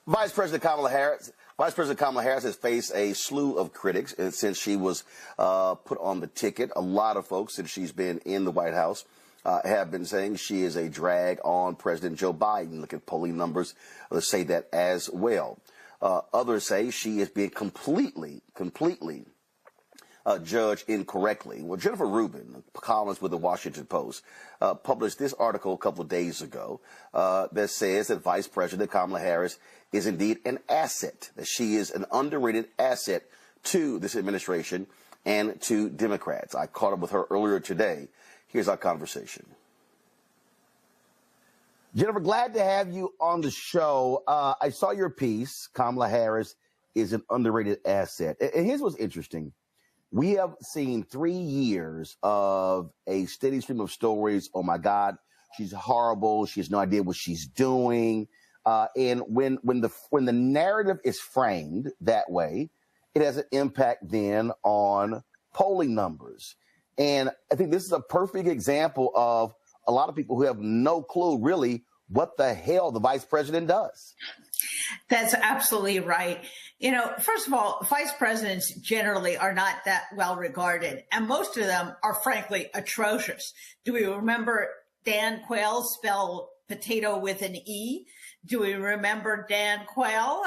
Vice President Kamala Harris has faced a slew of critics since she was put on the ticket. A lot of folks, since she's been in the White House, have been saying she is a drag on President Joe Biden. Look at polling numbers say that as well. Others say she is being completely judged incorrectly. Well, Jennifer Rubin, columnist with the Washington Post, published this article a couple of days ago that says that Vice President Kamala Harris is indeed an asset, that she is an underrated asset to this administration and to Democrats. I caught up with her earlier today. Here's our conversation. Jennifer, glad to have you on the show. I saw your piece, Kamala Harris is an underrated asset. And here's what's interesting. We have seen 3 years of a steady stream of stories. Oh, my God, she's horrible. She has no idea what she's doing. And when the narrative is framed that way, it has an impact then on polling numbers. And I think this is a perfect example of a lot of people who have no clue really what the hell the vice president does. That's absolutely right. You know, first of all, vice presidents generally are not that well regarded, and most of them are frankly atrocious. Do we remember Dan Quayle, spell potato with an E? Do we remember Dan Quayle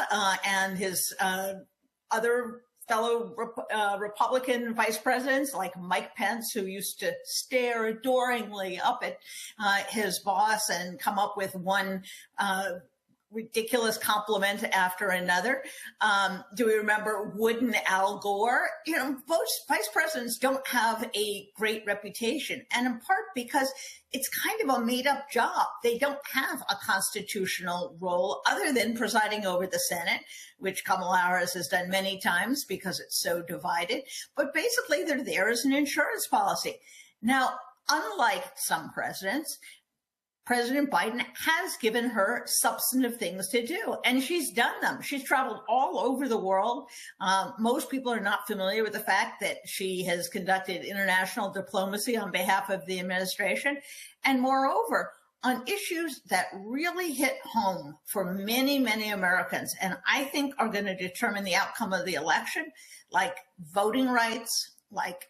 and his other fellow Republican vice presidents like Mike Pence, who used to stare adoringly up at his boss and come up with one ridiculous compliment after another? Do we remember wooden Al Gore? You know, most vice presidents don't have a great reputation, and in part because it's kind of a made-up job. They don't have a constitutional role other than presiding over the Senate, which Kamala Harris has done many times because it's so divided. But basically, they're there as an insurance policy. Now, unlike some presidents, President Biden has given her substantive things to do, and she's done them. She's traveled all over the world. Most people are not familiar with the fact that she has conducted international diplomacy on behalf of the administration. And moreover, on issues that really hit home for many, many Americans, and I think are going to determine the outcome of the election, like voting rights, like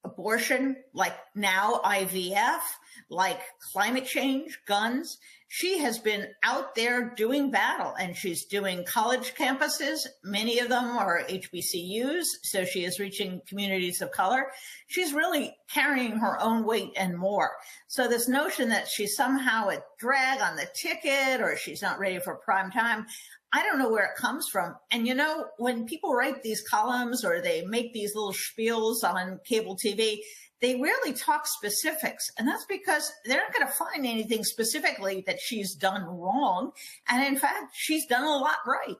abortion, like now IVF, like climate change, guns. She has been out there doing battle, and she's doing college campuses. Many of them are HBCUs, so she is reaching communities of color. She's really carrying her own weight and more. So this notion that she's somehow a drag on the ticket or she's not ready for prime time, I don't know where it comes from. And, you know, when people write these columns or they make these little spiels on cable TV, they rarely talk specifics. And that's because they're not going to find anything specifically that she's done wrong. And in fact, she's done a lot right.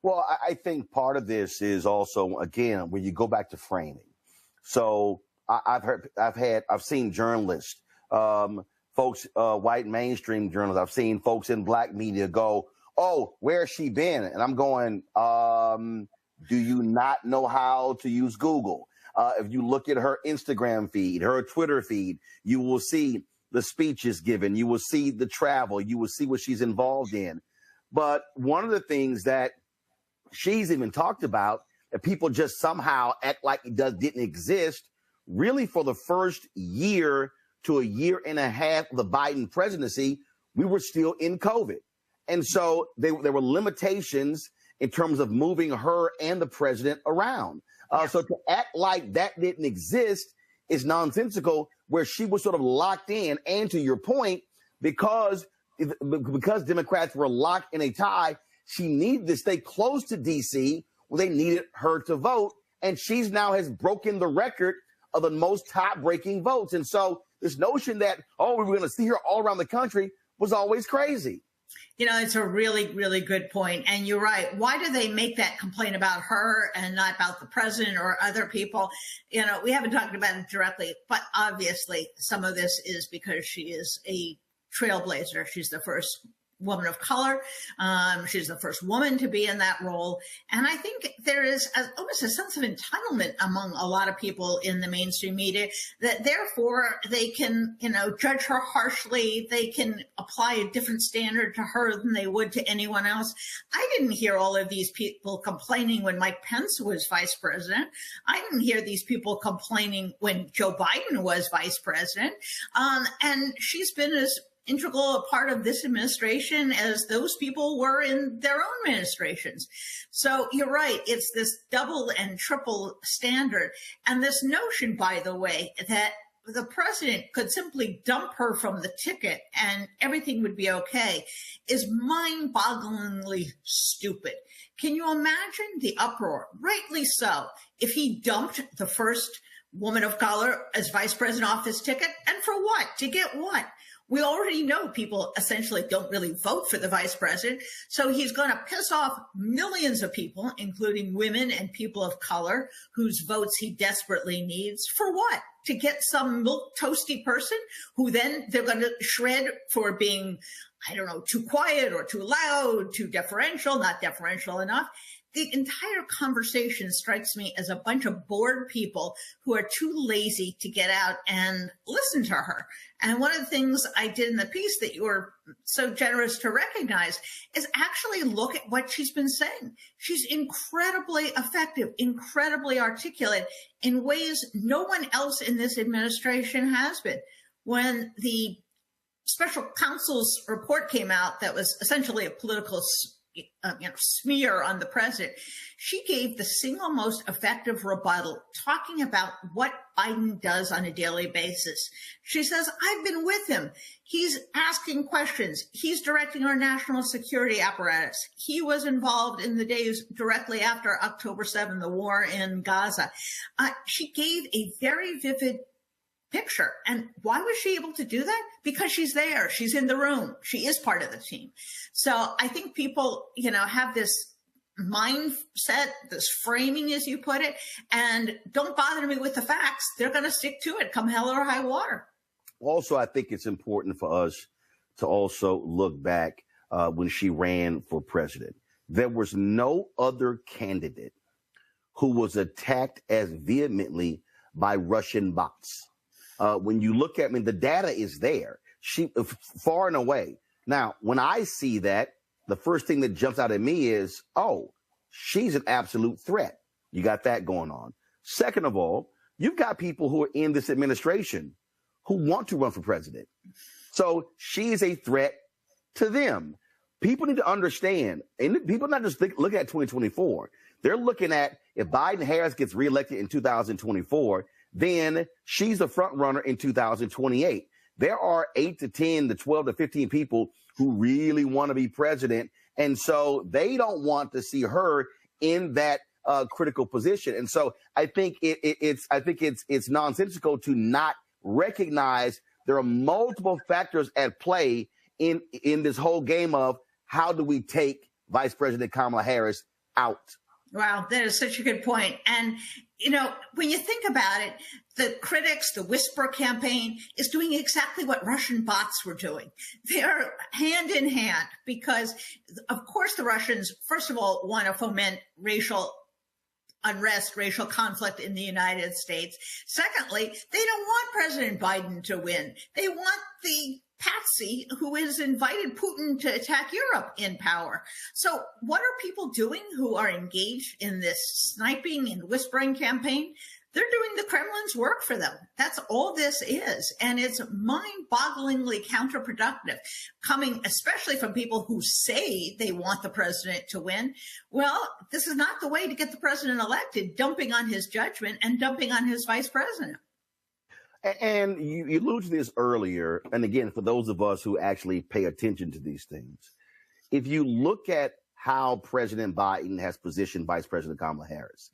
Well, I think part of this is also, again, when you go back to framing. So I've seen journalists, folks, white mainstream journalists. I've seen folks in black media go, "Oh, where's she been?" And I'm going, do you not know how to use Google? If you look at her Instagram feed, her Twitter feed, you will see the speeches given. You will see the travel. You will see what she's involved in. But one of the things that she's even talked about that people just somehow act like it didn't exist, really for the first year to a year and a half of the Biden presidency, we were still in COVID. And so there were limitations in terms of moving her and the president around. So to act like that didn't exist is nonsensical, where she was sort of locked in. And to your point, because Democrats were locked in a tie, she needed to stay close to D.C. where they needed her to vote. And she's now has broken the record of the most top-breaking votes. And so this notion that, oh, we were going to see her all around the country was always crazy. You know, it's a really, really good point. And you're right. Why do they make that complaint about her and not about the president or other people? You know, we haven't talked about it directly, but obviously some of this is because she is a trailblazer. She's the first woman of color. She's the first woman to be in that role. And I think there is almost a sense of entitlement among a lot of people in the mainstream media that therefore they can, judge her harshly. They can apply a different standard to her than they would to anyone else. I didn't hear all of these people complaining when Mike Pence was vice president. I didn't hear these people complaining when Joe Biden was vice president. And she's been as integral a part of this administration as those people were in their own administrations. So you're right. It's this double and triple standard. And this notion, by the way, that the president could simply dump her from the ticket and everything would be okay is mind-bogglingly stupid. Can you imagine the uproar? Rightly so. If he dumped the first woman of color as vice president off his ticket, and for what? To get what? We already know people essentially don't really vote for the vice president. So he's going to piss off millions of people, including women and people of color whose votes he desperately needs. For what? To get some milk toasty person who then they're going to shred for being, too quiet or too loud, too deferential, not deferential enough. The entire conversation strikes me as a bunch of bored people who are too lazy to get out and listen to her. And one of the things I did in the piece that you were so generous to recognize is actually look at what she's been saying. She's incredibly effective, incredibly articulate in ways no one else in this administration has been. When the special counsel's report came out that was essentially a political smear on the president, she gave the single most effective rebuttal, talking about what Biden does on a daily basis. She says, I've been with him. He's asking questions. He's directing our national security apparatus. He was involved in the days directly after October 7th, the war in Gaza. She gave a very vivid picture. And why was she able to do that? Because she's there. She's in the room. She is part of the team. So I think people, have this mindset, this framing, as you put it, and don't bother me with the facts. They're going to stick to it come hell or high water. Also, I think it's important for us to also look back when she ran for president. There was no other candidate who was attacked as vehemently by Russian bots. When you look at the data is there. She far and away. Now, when I see that, the first thing that jumps out at me is, oh, she's an absolute threat. You got that going on. Second of all, you've got people who are in this administration who want to run for president. So she's a threat to them. People need to understand, and people not just looking at 2024. They're looking at if Biden Harris gets reelected in 2024, then she's the front runner in 2028. There are 8 to 10 to 12 to 15 people who really want to be president. And so they don't want to see her in that critical position. And so I think it's nonsensical to not recognize there are multiple factors at play in this whole game of how do we take Vice President Kamala Harris out? Wow, that is such a good point. And, when you think about it, the critics, the Whisper campaign is doing exactly what Russian bots were doing. They're hand in hand because, of course, the Russians, first of all, want to foment racial unrest, racial conflict in the United States. Secondly, they don't want President Biden to win. They want the patsy who has invited Putin to attack Europe in power. So what are people doing who are engaged in this sniping and whispering campaign? They're doing the Kremlin's work for them. That's all this is. And it's mind-bogglingly counterproductive, coming especially from people who say they want the president to win. Well, this is not the way to get the president elected, dumping on his judgment and dumping on his vice president. And you alluded to this earlier. And again, for those of us who actually pay attention to these things, if you look at how President Biden has positioned Vice President Kamala Harris,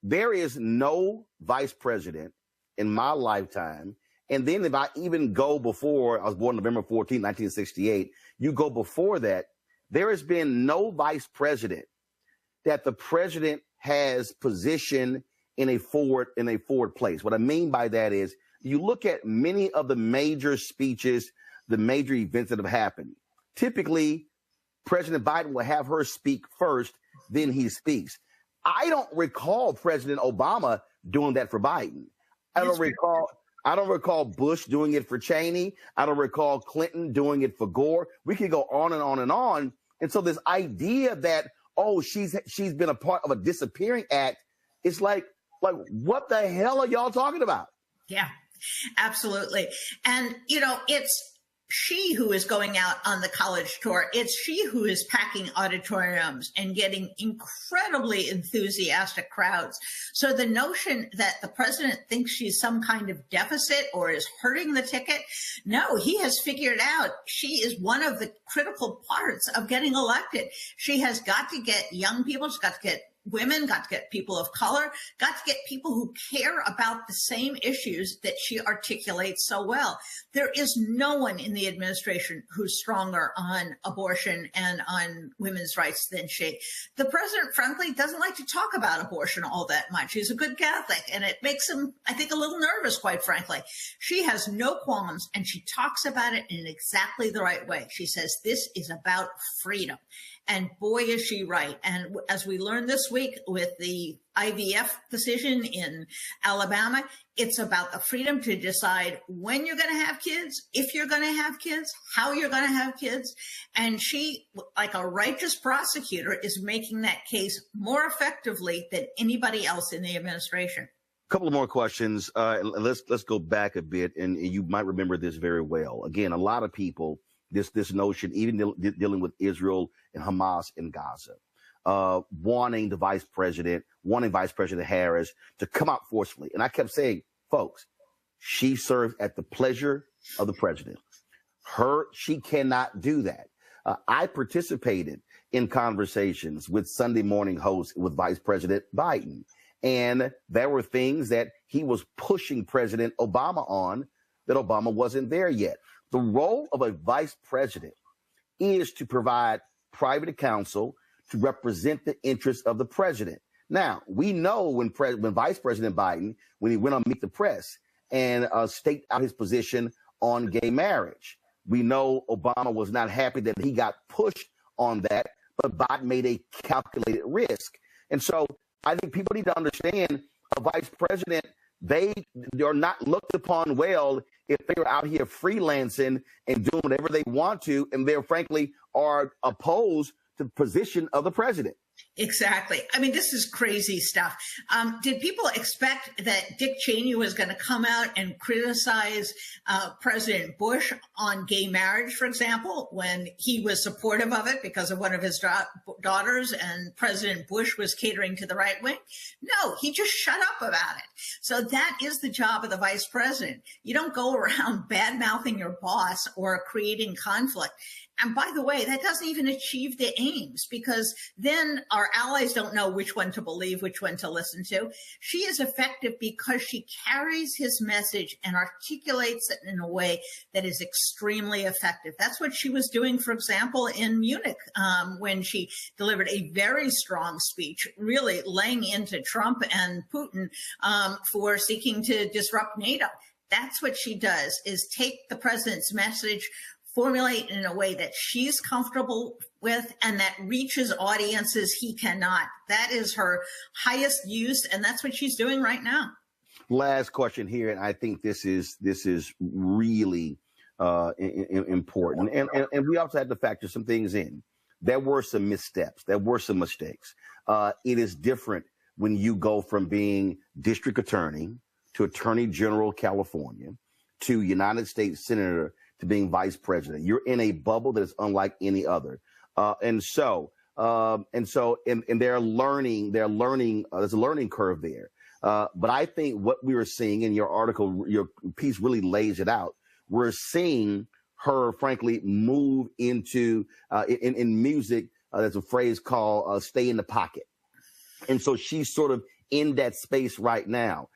there is no vice president in my lifetime. And then if I even go before, I was born November 14, 1968, you go before that, there has been no vice president that the president has positioned in a forward place. What I mean by that is you look at many of the major speeches, the major events that have happened. typically President Biden will have her speak first, then he speaks. I don't recall President Obama doing that for Biden. I don't recall Bush doing it for Cheney. I don't recall Clinton doing it for Gore. We could go on and on and on. And so this idea that, oh, she's been a part of a disappearing act, it's like what the hell are y'all talking about? Yeah, absolutely. And, it's she who is going out on the college tour. It's she who is packing auditoriums and getting incredibly enthusiastic crowds. So the notion that the president thinks she's some kind of deficit or is hurting the ticket, no, he has figured out she is one of the critical parts of getting elected. She has got to get young people, she's got to get women, got to get people of color, got to get people who care about the same issues that she articulates so well. There is no one in the administration who's stronger on abortion and on women's rights than she. The president, frankly, doesn't like to talk about abortion all that much. He's a good Catholic, and it makes him, I think, a little nervous, quite frankly. She has no qualms, and she talks about it in exactly the right way. She says, this is about freedom. And boy, is she right. And as we learned this week with the IVF decision in Alabama, it's about the freedom to decide when you're going to have kids, if you're going to have kids, how you're going to have kids. And she, like a righteous prosecutor, is making that case more effectively than anybody else in the administration. A couple of more questions. Let's go back a bit, and you might remember this very well. Again, a lot of people, this notion, even dealing with Israel and Hamas in Gaza, wanting Vice President Harris to come out forcefully. And I kept saying, folks, she serves at the pleasure of the president. She cannot do that. I participated in conversations with Sunday morning hosts with Vice President Biden, and there were things that he was pushing President Obama on that Obama wasn't there yet. The role of a vice president is to provide private counsel to represent the interests of the president. Now, we know when Vice President Biden, when he went on Meet the Press and staked out his position on gay marriage, we know Obama was not happy that he got pushed on that, but Biden made a calculated risk. And so I think people need to understand a vice president, they are not looked upon well if they're out here freelancing and doing whatever they want to, and they're frankly are opposed to the position of the president. Exactly. I mean, this is crazy stuff. Did people expect that Dick Cheney was going to come out and criticize President Bush on gay marriage, for example, when he was supportive of it because of one of his daughters and President Bush was catering to the right wing? No, he just shut up about it. So that is the job of the vice president. You don't go around bad-mouthing your boss or creating conflict. And by the way, that doesn't even achieve the aims, because then our allies don't know which one to believe, which one to listen to. She is effective because she carries his message and articulates it in a way that is extremely effective. That's what she was doing, for example, in Munich, when she delivered a very strong speech, really laying into Trump and Putin for seeking to disrupt NATO. That's what she does, is take the president's message, formulate in a way that she's comfortable with and that reaches audiences he cannot. That is her highest use, and that's what she's doing right now. Last question here, and I think this is really important. And we also had to factor some things in. There were some missteps. There were some mistakes. It is different when you go from being district attorney to Attorney General of California to United States Senator to being vice president. You're in a bubble that is unlike any other. And they're learning, there's a learning curve there. But I think what we were seeing in your article, your piece really lays it out. We're seeing her, frankly, move into, in music, there's a phrase called stay in the pocket. And so she's sort of in that space right now.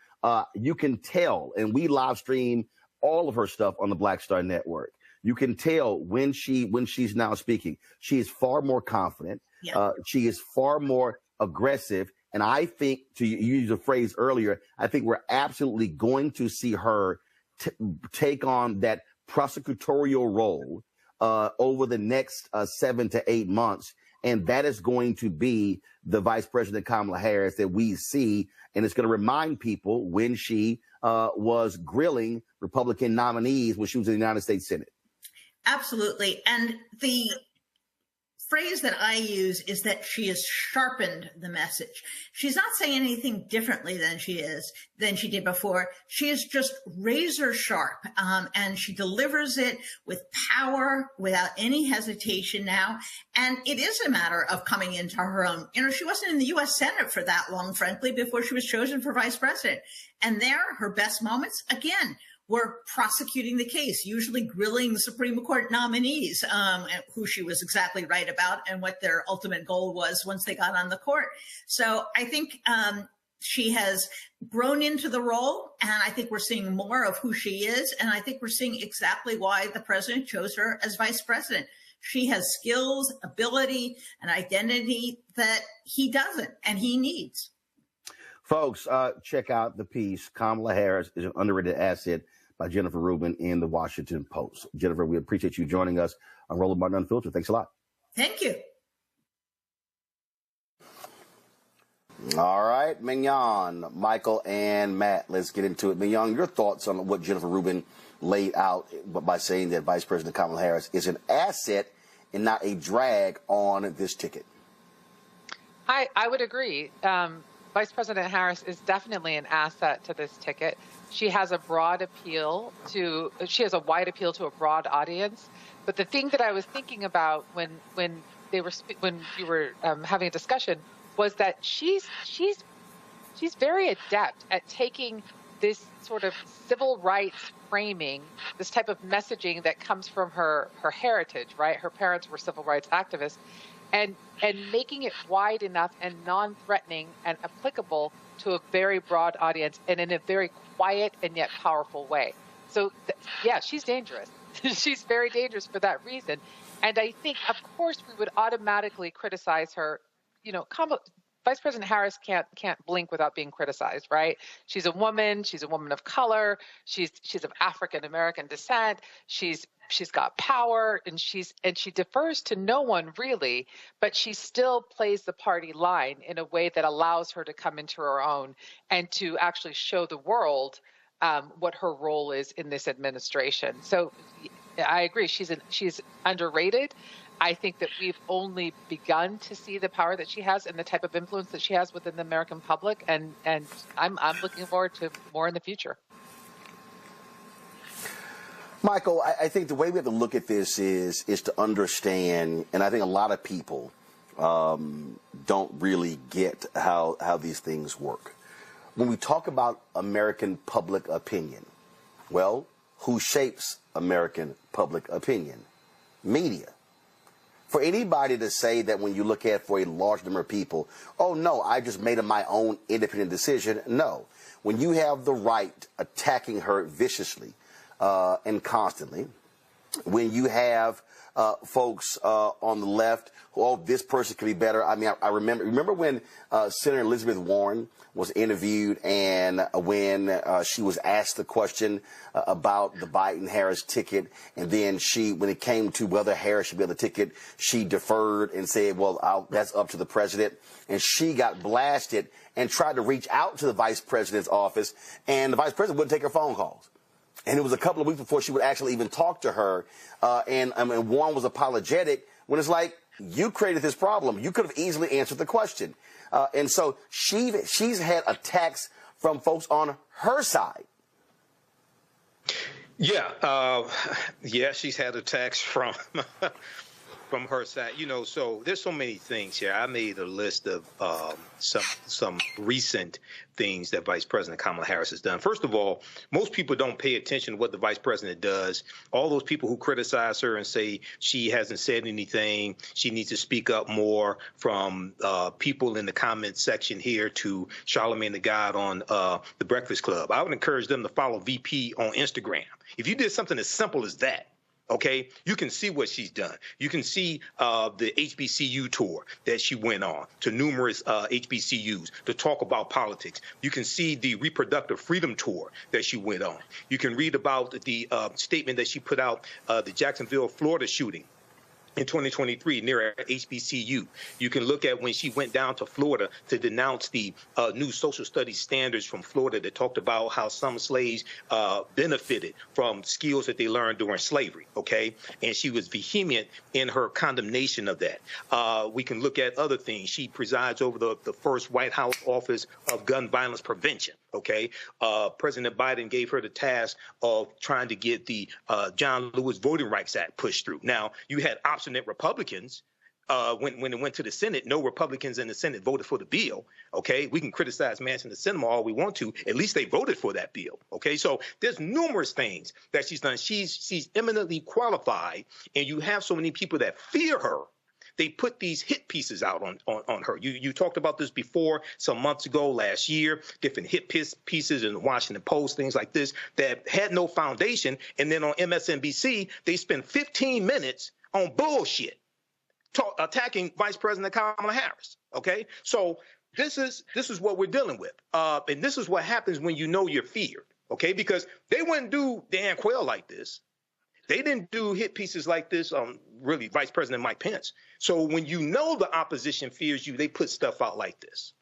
You can tell, and we live stream all of her stuff on the Black Star Network. You can tell when she's now speaking, she is far more confident. Yeah. She is far more aggressive. And I think, to use a phrase earlier, I think we're absolutely going to see her take on that prosecutorial role over the next 7 to 8 months. And that is going to be the Vice President Kamala Harris that we see. And it's going to remind people when she was grilling Republican nominees when she was in the United States Senate. Absolutely. And the phrase that I use is that she has sharpened the message. She's not saying anything differently than she did before. She is just razor sharp, and she delivers it with power, without any hesitation now. And it is a matter of coming into her own. You know, she wasn't in the U.S. Senate for that long, frankly, before she was chosen for vice president. And there, her best moments, again, were prosecuting the case, usually grilling the Supreme Court nominees, who she was exactly right about and what their ultimate goal was once they got on the court. So I think she has grown into the role, and I think we're seeing more of who she is, and I think we're seeing exactly why the president chose her as vice president. She has skills, ability, and identity that he doesn't, and he needs. Folks, check out the piece, Kamala Harris is an underrated asset, by Jennifer Rubin in the Washington Post. Jennifer, we appreciate you joining us on Roland Martin Unfiltered. Thanks a lot. Thank you. All right, Mignon, Michael, and Matt, let's get into it. Mignon, your thoughts on what Jennifer Rubin laid out by saying that Vice President Kamala Harris is an asset and not a drag on this ticket? I would agree. Vice President Harris is definitely an asset to this ticket. She has a wide appeal to a broad audience. But the thing that I was thinking about when you were having a discussion was that she's very adept at taking this sort of civil rights framing, this type of messaging that comes from her heritage, right? Her parents were civil rights activists, and making it wide enough and non-threatening and applicable to a very broad audience and in a very quiet and yet powerful way. So, yeah, she's dangerous. She's very dangerous for that reason. And I think, of course, we would automatically criticize her. You know, Vice President Harris can't blink without being criticized, right? She's a woman. She's a woman of color. She's of African American descent. She's got power, and she defers to no one really, but she still plays the party line in a way that allows her to come into her own and to actually show the world what her role is in this administration. So I agree, she's underrated. I think that we've only begun to see the power that she has and the type of influence that she has within the American public, and I'm looking forward to more in the future. Michael, I think the way we have to look at this is to understand, and I think a lot of people don't really get how these things work. When we talk about American public opinion, well, who shapes American public opinion? Media. For anybody to say that when you look at for a large number of people, oh, no, I just made my own independent decision. No. When you have the right attacking her viciously and constantly, when you have folks on the left, oh, this person could be better. I mean, I remember when Senator Elizabeth Warren was interviewed, and when she was asked the question about the Biden-Harris ticket, and then when it came to whether Harris should be on the ticket, she deferred and said, well, that's up to the president. And she got blasted and tried to reach out to the vice president's office, and the vice president wouldn't take her phone calls. And it was a couple of weeks before she would actually even talk to her. And Warren was apologetic when it's like, you created this problem. You could have easily answered the question. And so she's had attacks from folks on her side. Yeah. She's had attacks from from her side. You know, so there's so many things here. I made a list of some recent things that Vice President Kamala Harris has done. First of all, most people don't pay attention to what the vice president does. All those people who criticize her and say she hasn't said anything, she needs to speak up more, from people in the comments section here to Charlamagne the God on The Breakfast Club. I would encourage them to follow VP on Instagram. If you did something as simple as that, Okay, you can see what she's done. You can see the HBCU tour that she went on to numerous HBCUs to talk about politics. You can see the reproductive freedom tour that she went on. You can read about the statement that she put out, the Jacksonville, Florida shooting in 2023 near a HBCU. You can look at when she went down to Florida to denounce the new social studies standards from Florida that talked about how some slaves benefited from skills that they learned during slavery, okay? And she was vehement in her condemnation of that. We can look at other things. She presides over the first White House Office of Gun Violence Prevention, okay? President Biden gave her the task of trying to get the John Lewis Voting Rights Act pushed through. Now, you had obstinate Republicans. When it went to the Senate, no Republicans in the Senate voted for the bill. Okay, we can criticize Manchin and Sinema all we want to. At least they voted for that bill. Okay, so there's numerous things that she's done. She's eminently qualified, and you have so many people that fear her. They put these hit pieces out on her. You talked about this before, some months ago, last year, different hit pieces in the Washington Post, things like this that had no foundation. And then on MSNBC, they spent 15 minutes on bullshit, attacking Vice President Kamala Harris. Okay, so this is what we're dealing with, and this is what happens when you know you're feared. Okay, because they wouldn't do Dan Quayle like this. They didn't do hit pieces like this on really Vice President Mike Pence. So when you know the opposition fears you, they put stuff out like this.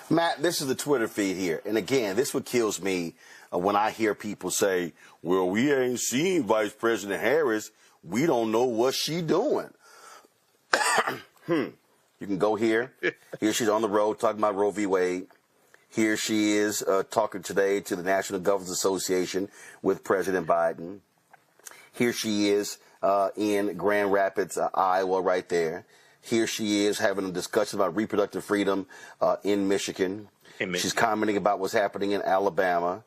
Matt, this is the Twitter feed here. And again, this what kills me when I hear people say, well, we ain't seen Vice President Harris. We don't know what she doing. You can go here. Here she's on the road talking about Roe v. Wade. Here she is talking today to the National Governors Association with President Biden. Here she is in Grand Rapids, Iowa, right there. Here she is having a discussion about reproductive freedom in Michigan. She's commenting about what's happening in Alabama.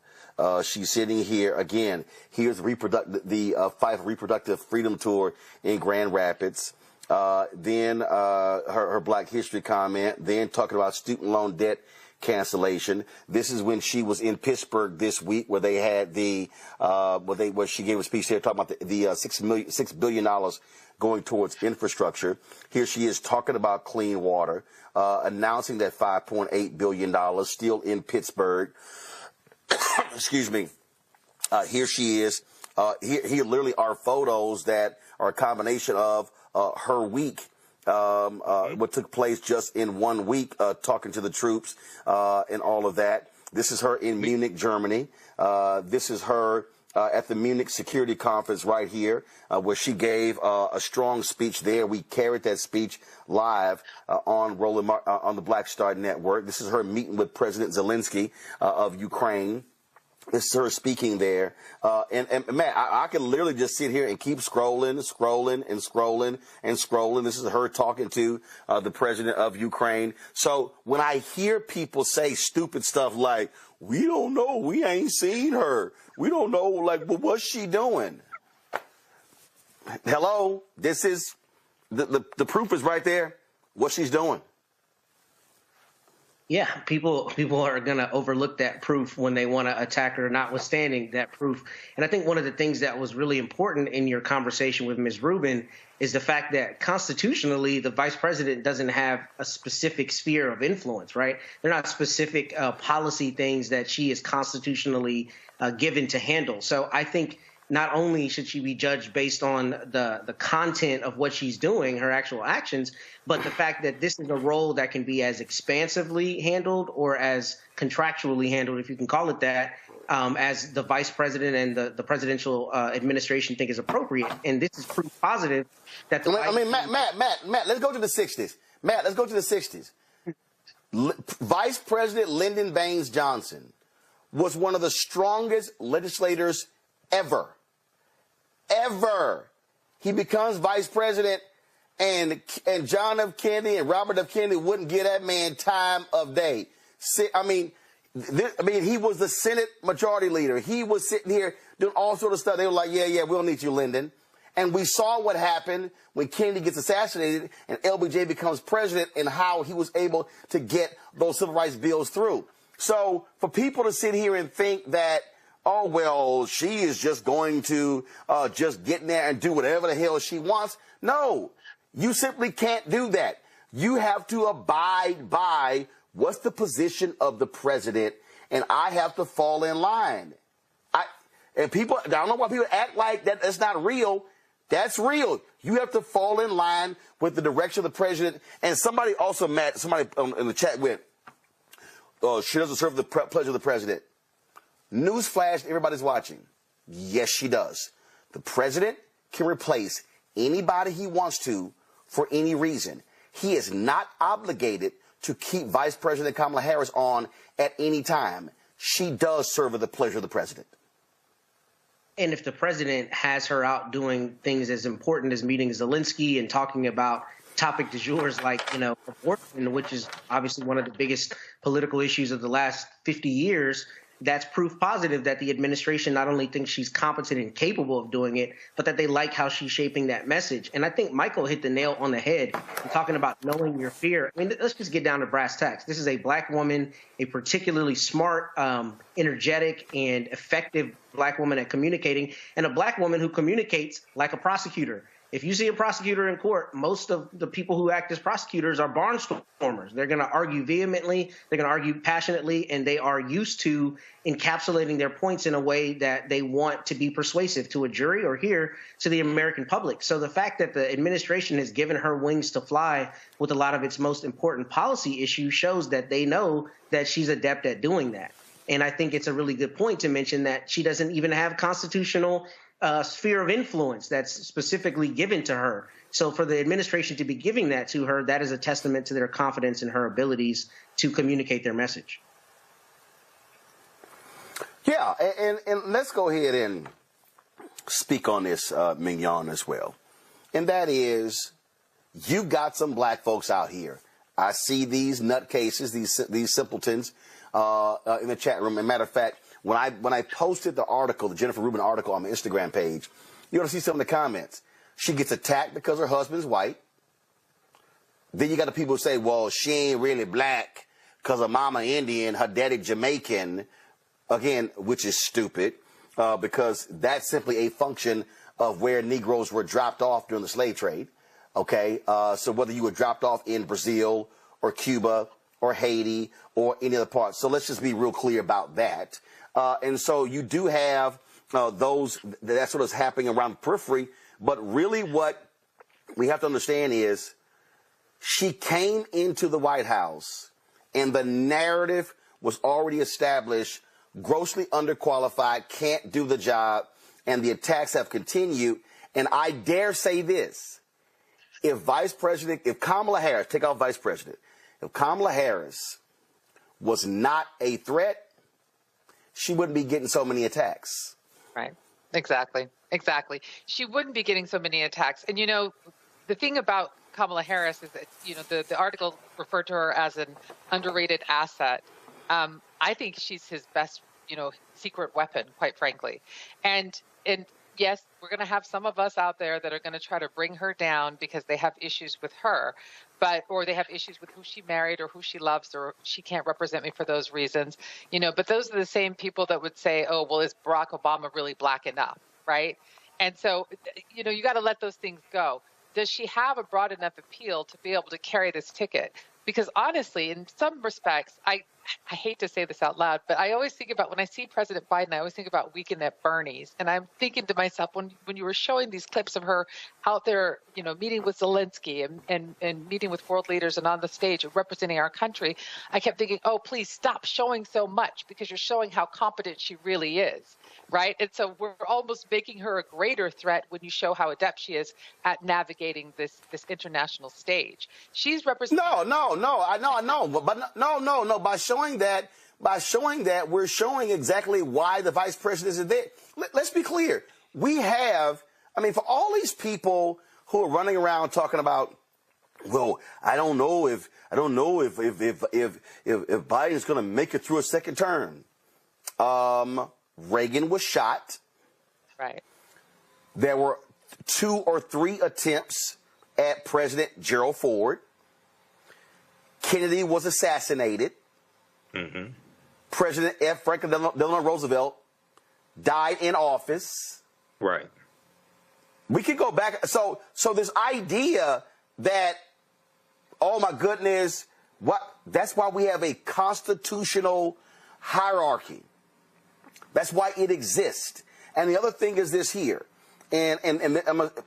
She's sitting here again. Here's the Fight for Reproductive Freedom tour in Grand Rapids. Then her Black History comment. Then talking about student loan debt cancellation. This is when she was in Pittsburgh this week, where they had where she gave a speech there talking about the $6 billion going towards infrastructure. Here she is talking about clean water, announcing that $5.8 billion still in Pittsburgh. Excuse me. Here she is. Here literally are photos that are a combination of her week, what took place just in 1 week, talking to the troops and all of that. This is her in Munich, Germany. This is her at the Munich Security Conference right here, where she gave a strong speech there. We carried that speech live on Roland Martin, on the Black Star Network. This is her meeting with President Zelensky of Ukraine. This is her speaking there. And man, I can literally just sit here and keep scrolling. This is her talking to the president of Ukraine. So when I hear people say stupid stuff like, we don't know, we ain't seen her, we don't know, like, well, what's she doing? Hello, this is, the proof is right there, what she's doing. Yeah, people are going to overlook that proof when they want to attack her, notwithstanding that proof. And I think one of the things that was really important in your conversation with Ms. Rubin is the fact that constitutionally, the vice president doesn't have a specific sphere of influence, right? They're not specific policy things that she is constitutionally given to handle. So I think not only should she be judged based on the content of what she's doing, her actual actions, but the fact that this is a role that can be as expansively handled or as contractually handled, if you can call it that, as the vice president and the presidential administration think is appropriate. And this is proof positive that Matt, let's go to the 60s. Matt, let's go to the 60s. Vice President Lyndon Baines Johnson was one of the strongest legislators ever. He becomes vice president, and John F. Kennedy and Robert F. Kennedy wouldn't give that man time of day. He was the Senate majority leader. He was sitting here doing all sort of stuff. They were like, yeah, we'll need you, Lyndon. And we saw what happened when Kennedy gets assassinated and LBJ becomes president, and how he was able to get those civil rights bills through. So for people to sit here and think that oh, well, she is just going to just get in there and do whatever the hell she wants. No, you simply can't do that. You have to abide by what's the position of the president, and I have to fall in line. And people, I don't know why people act like that's not real. That's real. You have to fall in line with the direction of the president. And somebody also, Matt, somebody in the chat went, she doesn't serve the pleasure of the president. Newsflash, everybody's watching. Yes, she does. The president can replace anybody he wants to for any reason. He is not obligated to keep Vice President Kamala Harris on at any time. She does serve at the pleasure of the president. And if the president has her out doing things as important as meeting Zelensky and talking about topic du jour like, abortion, which is obviously one of the biggest political issues of the last 50 years, that's proof positive that the administration not only thinks she's competent and capable of doing it, but that they like how she's shaping that message. And I think Michael hit the nail on the head in talking about knowing your fear. I mean, let's just get down to brass tacks. This is a black woman, a particularly smart, energetic, and effective black woman at communicating, and a black woman who communicates like a prosecutor. If you see a prosecutor in court, most of the people who act as prosecutors are barnstormers. They're going to argue vehemently, they're going to argue passionately, and they are used to encapsulating their points in a way that they want to be persuasive to a jury or here to the American public. So the fact that the administration has given her wings to fly with a lot of its most important policy issues shows that they know that she's adept at doing that. And I think it's a really good point to mention that she doesn't even have constitutional sphere of influence that's specifically given to her. So for the administration to be giving that to her, that is a testament to their confidence in her abilities to communicate their message. Yeah, and let's go ahead and speak on this, Mignon, as well. And that is, you've got some black folks out here. I see these nutcases, these simpletons in the chat room. As a matter of fact, when I posted the article, the Jennifer Rubin article on my Instagram page, you're going to see some of the comments. She gets attacked because her husband's white. Then you got the people who say, well, she ain't really black because her mama Indian, her daddy Jamaican, again, which is stupid because that's simply a function of where Negroes were dropped off during the slave trade. Okay, so whether you were dropped off in Brazil or Cuba or Haiti or any other part. So let's just be real clear about that. And so you do have that's what is happening around the periphery. But really what we have to understand is she came into the White House and the narrative was already established, grossly underqualified, can't do the job, and the attacks have continued. And I dare say this, if Kamala Harris, take out Vice President, if Kamala Harris was not a threat, she wouldn't be getting so many attacks. Right. Exactly. She wouldn't be getting so many attacks. And, the thing about Kamala Harris is that, the article referred to her as an underrated asset. I think she's his best, secret weapon, quite frankly. And yes, we're going to have some of us out there that are going to try to bring her down because they have issues with her, or they have issues with who she married or who she loves, or she can't represent me for those reasons, but those are the same people that would say, oh, well, is Barack Obama really black enough? Right. And so, you got to let those things go. Does she have a broad enough appeal to be able to carry this ticket? Because honestly, in some respects, I hate to say this out loud, but I always think about when I see President Biden, I always think about Weekend at Bernie's. And I'm thinking to myself, when you were showing these clips of her out there, meeting with Zelensky and meeting with world leaders and on the stage representing our country, I kept thinking, oh, please stop showing so much because you're showing how competent she really is. Right. And so we're almost making her a greater threat when you show how adept she is at navigating this international stage. She's representing. No. But no. By showing that, we're showing exactly why the vice president is there. Let's be clear. We have, for all these people who are running around talking about, well, I don't know if Biden's going to make it through a second term. Reagan was shot. Right. There were 2 or 3 attempts at President Gerald Ford. Kennedy was assassinated. Mm-hmm. President Franklin Delano Roosevelt died in office. Right. We could go back. So this idea that, oh my goodness, that's why we have a constitutional hierarchy. That's why it exists. And the other thing is this here, and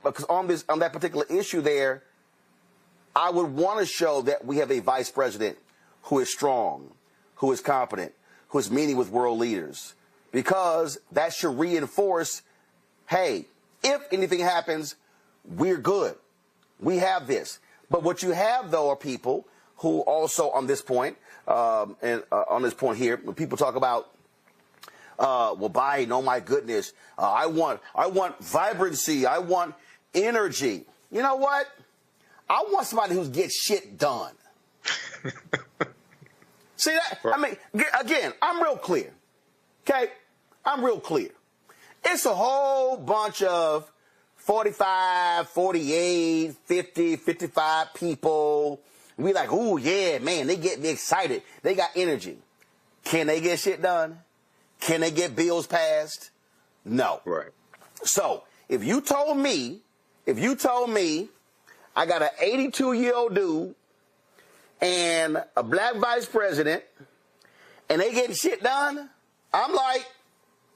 because on that particular issue there, I would want to show that we have a vice president who is strong, who is competent, who is meeting with world leaders, because that should reinforce, hey, if anything happens, we're good. We have this. But what you have, though, are people who also on this point, on this point here, when people talk about, well, Biden, oh my goodness, I want vibrancy, I want energy. You know what? I want somebody who gets shit done. See that? I mean, again, I'm real clear. Okay? I'm real clear. It's a whole bunch of 45, 48, 50, 55 people. We like, ooh, yeah, man, they get me excited. They got energy. Can they get shit done? Can they get bills passed? No. Right. So if you told me I got an 82-year-old dude and a black vice president and they getting shit done, I'm like,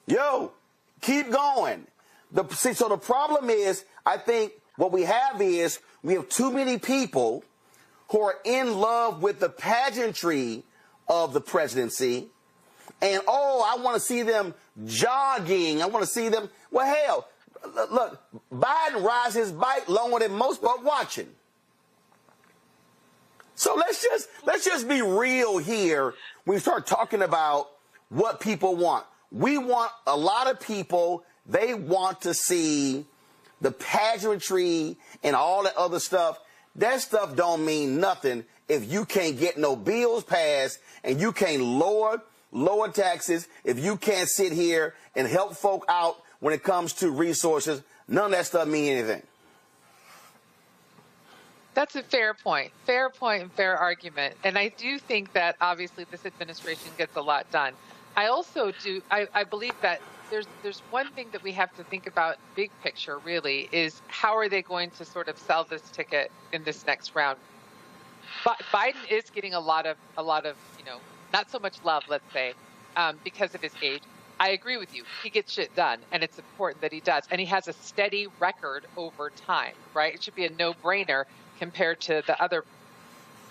yo, keep going. So the problem is, I think what we have is we have too many people who are in love with the pageantry of the presidency. And, oh, I want to see them jogging. I want to see them. Well, hell, look, Biden rides his bike longer than most folk watching. So let's just be real here when we start talking about what people want. We want a lot of people, they want to see the pageantry and all that other stuff. That stuff don't mean nothing if you can't get no bills passed and you can't lower taxes, if you can't sit here and help folk out when it comes to resources. None of that stuff mean anything. That's a fair point and fair argument. And I do think that obviously this administration gets a lot done. I also do, I believe that there's one thing that we have to think about big picture really is how are they going to sort of sell this ticket in this next round? But Biden is getting a lot of, not so much love, let's say, because of his age. I agree with you. He gets shit done, and it's important that he does. And he has a steady record over time, right? It should be a no-brainer compared to the other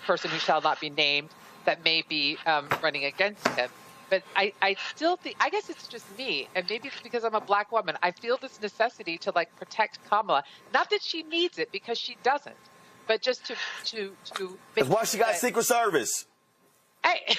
person who shall not be named that may be running against him. But I still think, I guess it's just me, and maybe it's because I'm a black woman, I feel this necessity to, like, protect Kamala. Not that she needs it, because she doesn't, but just to That's why she got Secret Service. Hey.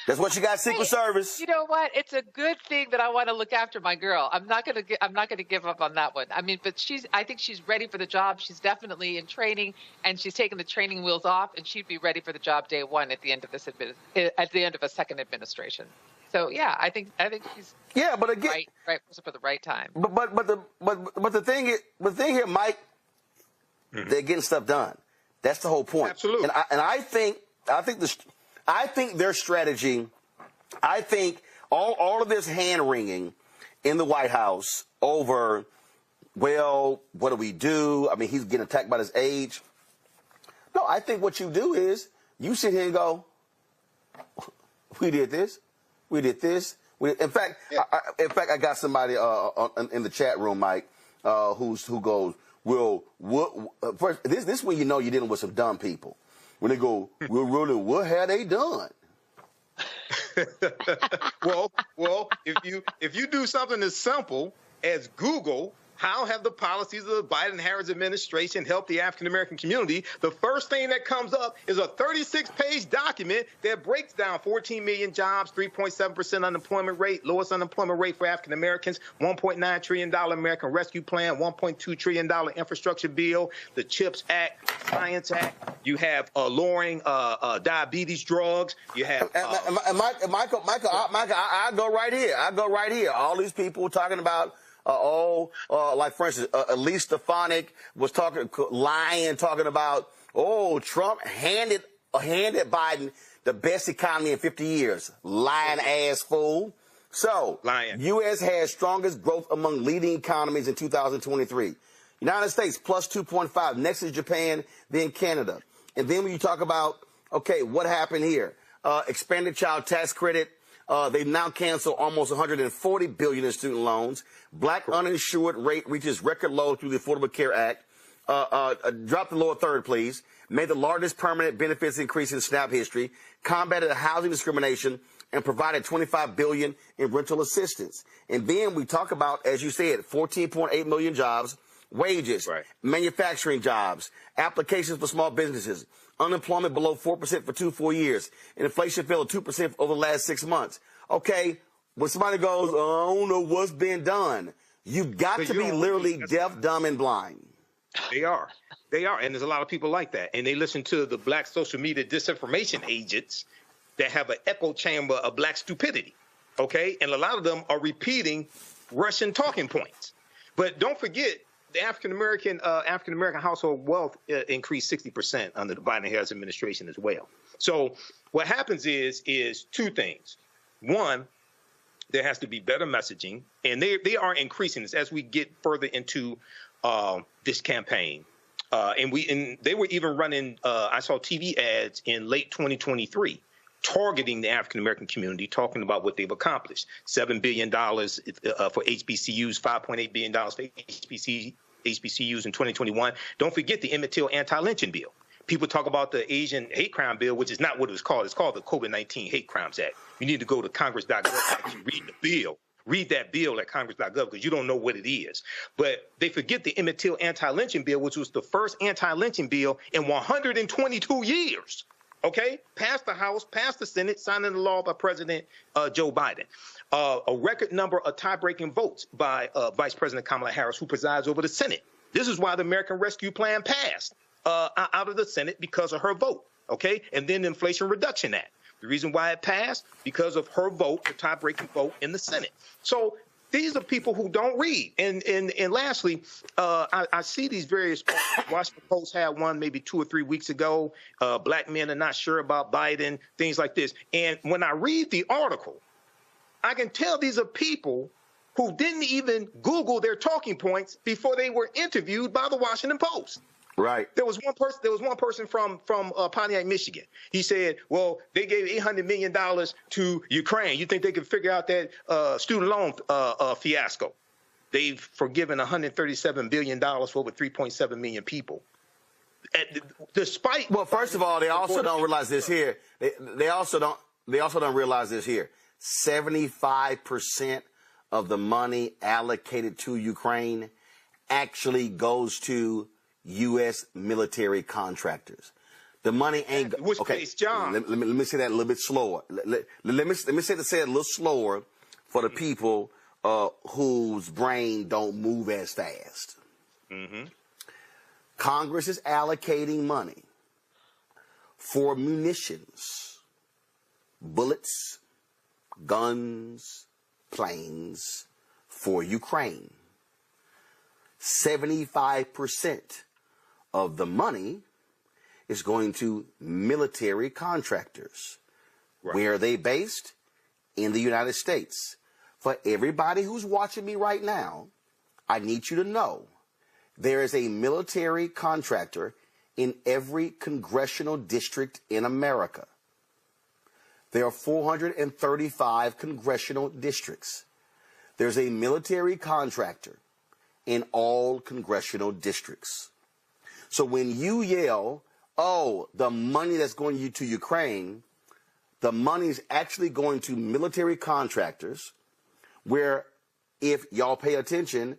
That's what she got, Secret Service. You know what? It's a good thing that I want to look after my girl. I'm not gonna give up on that one. I mean, but I think she's ready for the job. She's definitely in training, and she's taken the training wheels off, and she'd be ready for the job day one at the end of a second administration. So yeah, I think she's but again, right for the right time. But the thing here, Mike, they're getting stuff done. That's the whole point. Absolutely. And I think their strategy, I think all of this hand-wringing in the White House over, well, what do we do? I mean, he's getting attacked by his age. No, I think what you do is you sit here and go, we did this. We did this. In fact, I got somebody in the chat room, Mike, who goes, well, first, this is when you know you're dealing with some dumb people. When they go, well, really, what have they done? well, if you do something as simple as Google, how have the policies of the Biden-Harris administration helped the African-American community? The first thing that comes up is a 36-page document that breaks down 14 million jobs, 3.7% unemployment rate, lowest unemployment rate for African-Americans, $1.9 trillion American Rescue Plan, $1.2 trillion infrastructure bill, the CHIPS Act, Science Act. You have lowering diabetes drugs. You have Michael, I go right here. All these people talking about. Like for instance, Elise Stefanik was talking about, Trump handed Biden the best economy in 50 years. Lying ass fool. So, U.S. has strongest growth among leading economies in 2023. United States plus 2.5. Next is Japan, then Canada. And then when you talk about, okay, what happened here? Expanded child tax credit. They've now canceled almost $140 billion in student loans. Black uninsured rate reaches record low through the Affordable Care Act. Drop the lower third, please. Made the largest permanent benefits increase in SNAP history. Combated housing discrimination and provided $25 billion in rental assistance. And then we talk about, as you said, 14.8 million jobs, wages, manufacturing jobs, applications for small businesses, unemployment below 4% for 2 full years, and inflation fell 2% over the last 6 months. Okay, when somebody goes, oh, I don't know what's been done, you've got to be literally deaf, dumb, and blind. They are. They are. And there's a lot of people like that. And they listen to the black social media disinformation agents that have an echo chamber of black stupidity. Okay. And a lot of them are repeating Russian talking points. But don't forget, the African-American household wealth increased 60% under the Biden-Harris administration as well. So what happens is two things. One, there has to be better messaging. And they are increasing this as we get further into this campaign. And they were even running, I saw TV ads in late 2023 targeting the African-American community, talking about what they've accomplished. $7 billion for HBCUs, $5.8 billion for HBCUs in 2021. Don't forget the Emmett Till anti-lynching bill. People talk about the Asian hate crime bill, which is not what it was called. It's called the COVID-19 Hate Crimes Act. You need to go to congress.gov and actually read the bill. Read that bill at congress.gov because you don't know what it is. But they forget the Emmett Till anti-lynching bill, which was the first anti-lynching bill in 122 years. Okay? Passed the House, passed the Senate, signed into law by President Joe Biden. A record number of tie-breaking votes by Vice President Kamala Harris, who presides over the Senate. This is why the American Rescue Plan passed out of the Senate because of her vote. Okay? And then the Inflation Reduction Act. The reason why it passed, because of her vote, the tie-breaking vote in the Senate. So these are people who don't read. And lastly, I see these various – Washington Post had one maybe 2 or 3 weeks ago. Black men are not sure about Biden, things like this. And when I read the article, I can tell these are people who didn't even Google their talking points before they were interviewed by the Washington Post. Right. There was one person from Pontiac, Michigan. He said, well, they gave $800 million to Ukraine. You think they could figure out that student loan fiasco? They've forgiven $137 billion for over 3.7 million people. Despite. Well, first of all, they also don't realize this here. They also don't realize this here. 75% of the money allocated to Ukraine actually goes to U.S. military contractors. The money ain't okay. John. Let me say that a little bit slower. Let me say it a little slower for the people whose brain don't move as fast. Mm-hmm. Congress is allocating money for munitions, bullets, guns, planes for Ukraine. 75% of the money is going to military contractors. Right. Where are they based? In the United States. For everybody who's watching me right now, I need you to know there is a military contractor in every congressional district in America. There are 435 congressional districts. There's a military contractor in all congressional districts. So when you yell, oh, the money that's going to Ukraine, the money is actually going to military contractors where, if y'all pay attention,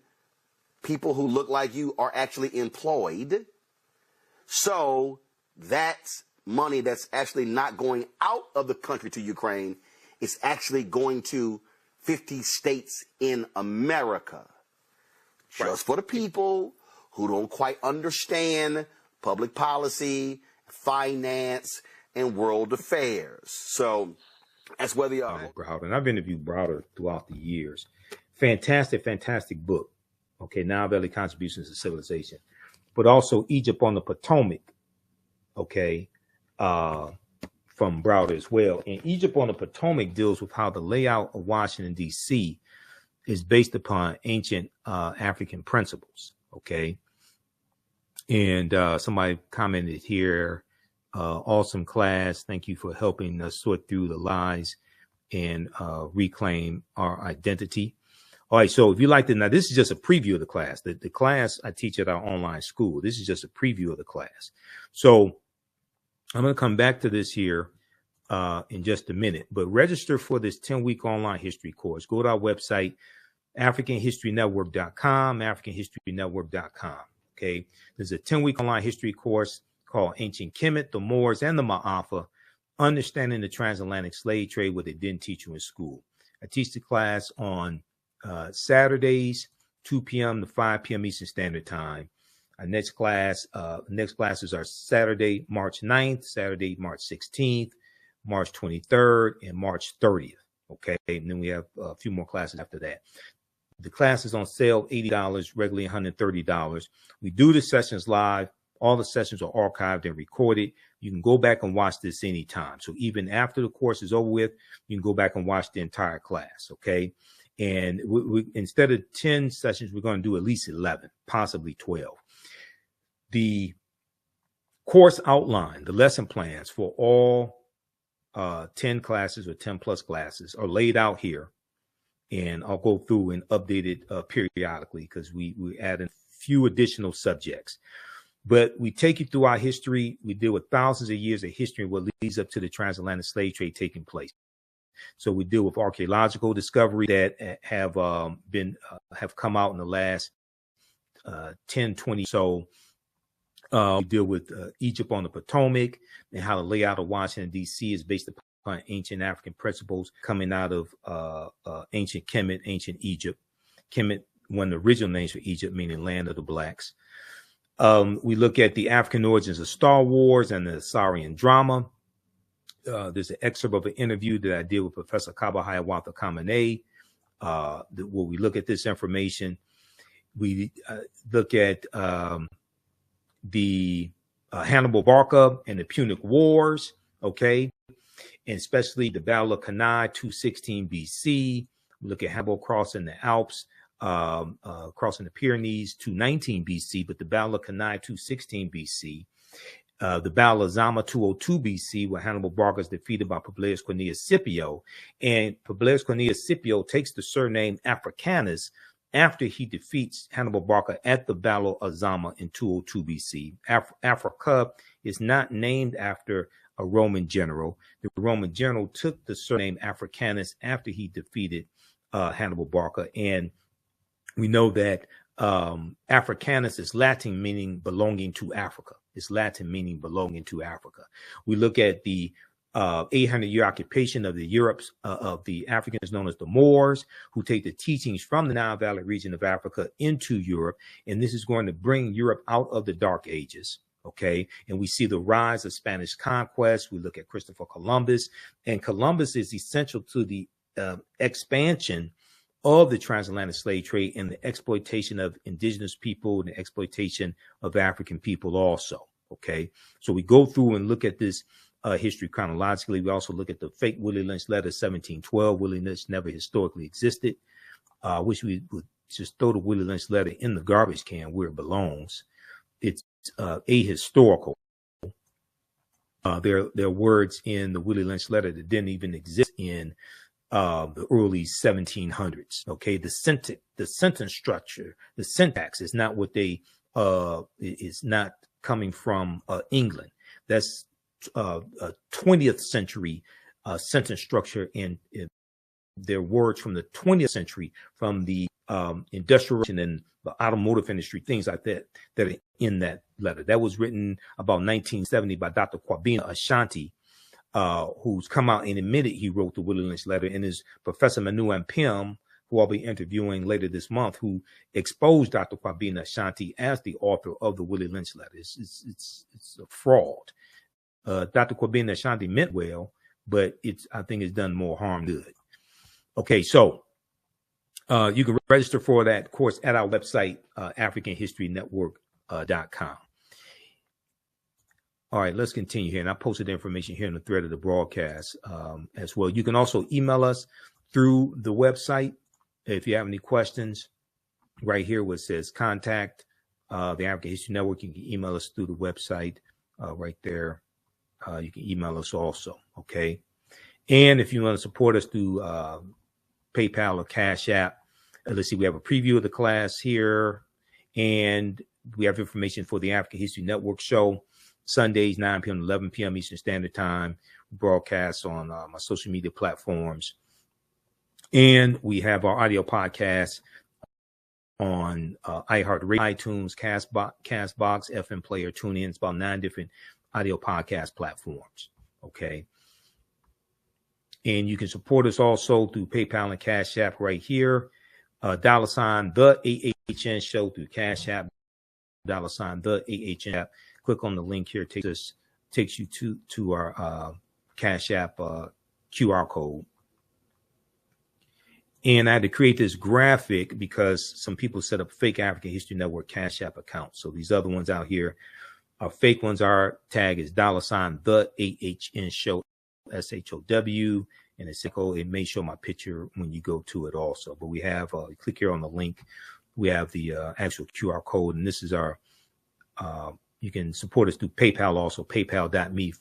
people who look like you are actually employed. So that's money that's actually not going out of the country to Ukraine. It's actually going to 50 states in America. Just for the people who don't quite understand public policy, finance, and world affairs. So that's where they are. Browder. And I've interviewed Browder throughout the years. Fantastic book. Okay, Now Valley Contributions to Civilization. But also Egypt on the Potomac. Okay. from Browder as well. And Egypt on the Potomac deals with how the layout of Washington, D.C. is based upon ancient African principles. Okay. And somebody commented here, awesome class. Thank you for helping us sort through the lies and reclaim our identity. All right, so if you like to, now this is just a preview of the class. The class I teach at our online school. This is just a preview of the class. So I'm going to come back to this here in just a minute. But register for this 10-week online history course. Go to our website, AfricanHistoryNetwork.com, AfricanHistoryNetwork.com. Okay, there's a 10-week online history course called Ancient Kemet, the Moors, and the Ma'afa, Understanding the Transatlantic Slave Trade, what they didn't teach you in school. I teach the class on Saturdays, 2 p.m. to 5 p.m. Eastern Standard Time. Our next classes are Saturday, March 9th, Saturday, March 16th, March 23rd, and March 30th. Okay, and then we have a few more classes after that. The class is on sale, $80, regularly $130. We do the sessions live. All the sessions are archived and recorded. You can go back and watch this anytime. So even after the course is over with, you can go back and watch the entire class. Okay. And we instead of 10 sessions, we're going to do at least 11, possibly 12. The course outline, the lesson plans for all 10 classes or 10 plus classes are laid out here. And I'll go through and update it periodically because we add a few additional subjects. But we take you through our history. We deal with thousands of years of history and what leads up to the transatlantic slave trade taking place. So we deal with archaeological discovery that have come out in the last 10, 20. So we deal with Egypt on the Potomac and how the layout of Washington, D.C. is based upon ancient African principles coming out of ancient Kemet, ancient Egypt. Kemet, one of the original names for Egypt, meaning land of the blacks. We look at the African origins of Star Wars and the Assyrian drama. There's an excerpt of an interview that I did with Professor Kaba Kamene, where we look at this information. We look at the Hannibal Barca and the Punic Wars, okay, and especially the Battle of Cannae, 216 BC. We look at Hannibal crossing the Alps, crossing the Pyrenees, 219 BC, but the Battle of Cannae, 216 BC. The Battle of Zama, 202 BC, where Hannibal Barca is defeated by Publius Cornelius Scipio. And Publius Cornelius Scipio takes the surname Africanus after he defeats Hannibal Barca at the Battle of Zama in 202 BC. Africa is not named after a Roman general. The Roman general took the surname Africanus after he defeated Hannibal Barca. And we know that Africanus is Latin, meaning belonging to Africa. It's Latin, meaning belonging to Africa. We look at the 800-year occupation of the Europes of the Africans known as the Moors, who take the teachings from the Nile Valley region of Africa into Europe. And this is going to bring Europe out of the Dark Ages. Okay. And we see the rise of Spanish conquest. We look at Christopher Columbus, and Columbus is essential to the expansion of the transatlantic slave trade and the exploitation of indigenous people and the exploitation of African people also. Okay. So we go through and look at this history chronologically. We also look at the fake Willie Lynch letter, 1712. Willie Lynch never historically existed. Wish we would just throw the Willie Lynch letter in the garbage can where it belongs. It's ahistorical. There are words in the Willie Lynch letter that didn't even exist in the early 1700s. Okay, the sentence structure, the syntax is not what they is not coming from England. That's a 20th century sentence structure, and their words from the 20th century, from the industrial and the automotive industry, things like that are in that letter. That was written about 1970 by Dr. Kwabena Ashanti, who's come out and admitted he wrote the Willie Lynch letter, and is Professor Manu Ampim, who I'll be interviewing later this month, who exposed Dr. Kwabena Ashanti as the author of the Willie Lynch letter. It's a fraud. Dr. Kwabena Ashanti meant well, but I think it's done more harm than good. Okay, so you can register for that course at our website, AfricanHistoryNetwork.com. All right, let's continue here. And I posted the information here in the thread of the broadcast as well. You can also email us through the website if you have any questions. Right here where it says contact the African History Network, you can email us through the website right there. You can email us also, okay? And if you want to support us through PayPal or Cash App, let's see, we have a preview of the class here, and we have information for the African History Network show, Sundays, 9 p.m. to 11 p.m. Eastern Standard Time, broadcast on my social media platforms. And we have our audio podcast on iHeartRadio, iTunes, Castbox, FM Player, TuneIn. It's about 9 different audio podcast platforms, okay? And you can support us also through PayPal and Cash App right here. $ the AHN show through Cash App, $ the AHN app. Click on the link here, takes you to our Cash App QR code. And I had to create this graphic because some people set up fake African History Network Cash App accounts. So these other ones out here are fake ones. Our tag is $ the AHN show, SHOW, and it may show my picture when you go to it also. But we have, click here on the link. We have the actual QR code, and this is our, you can support us through PayPal also, paypal.me/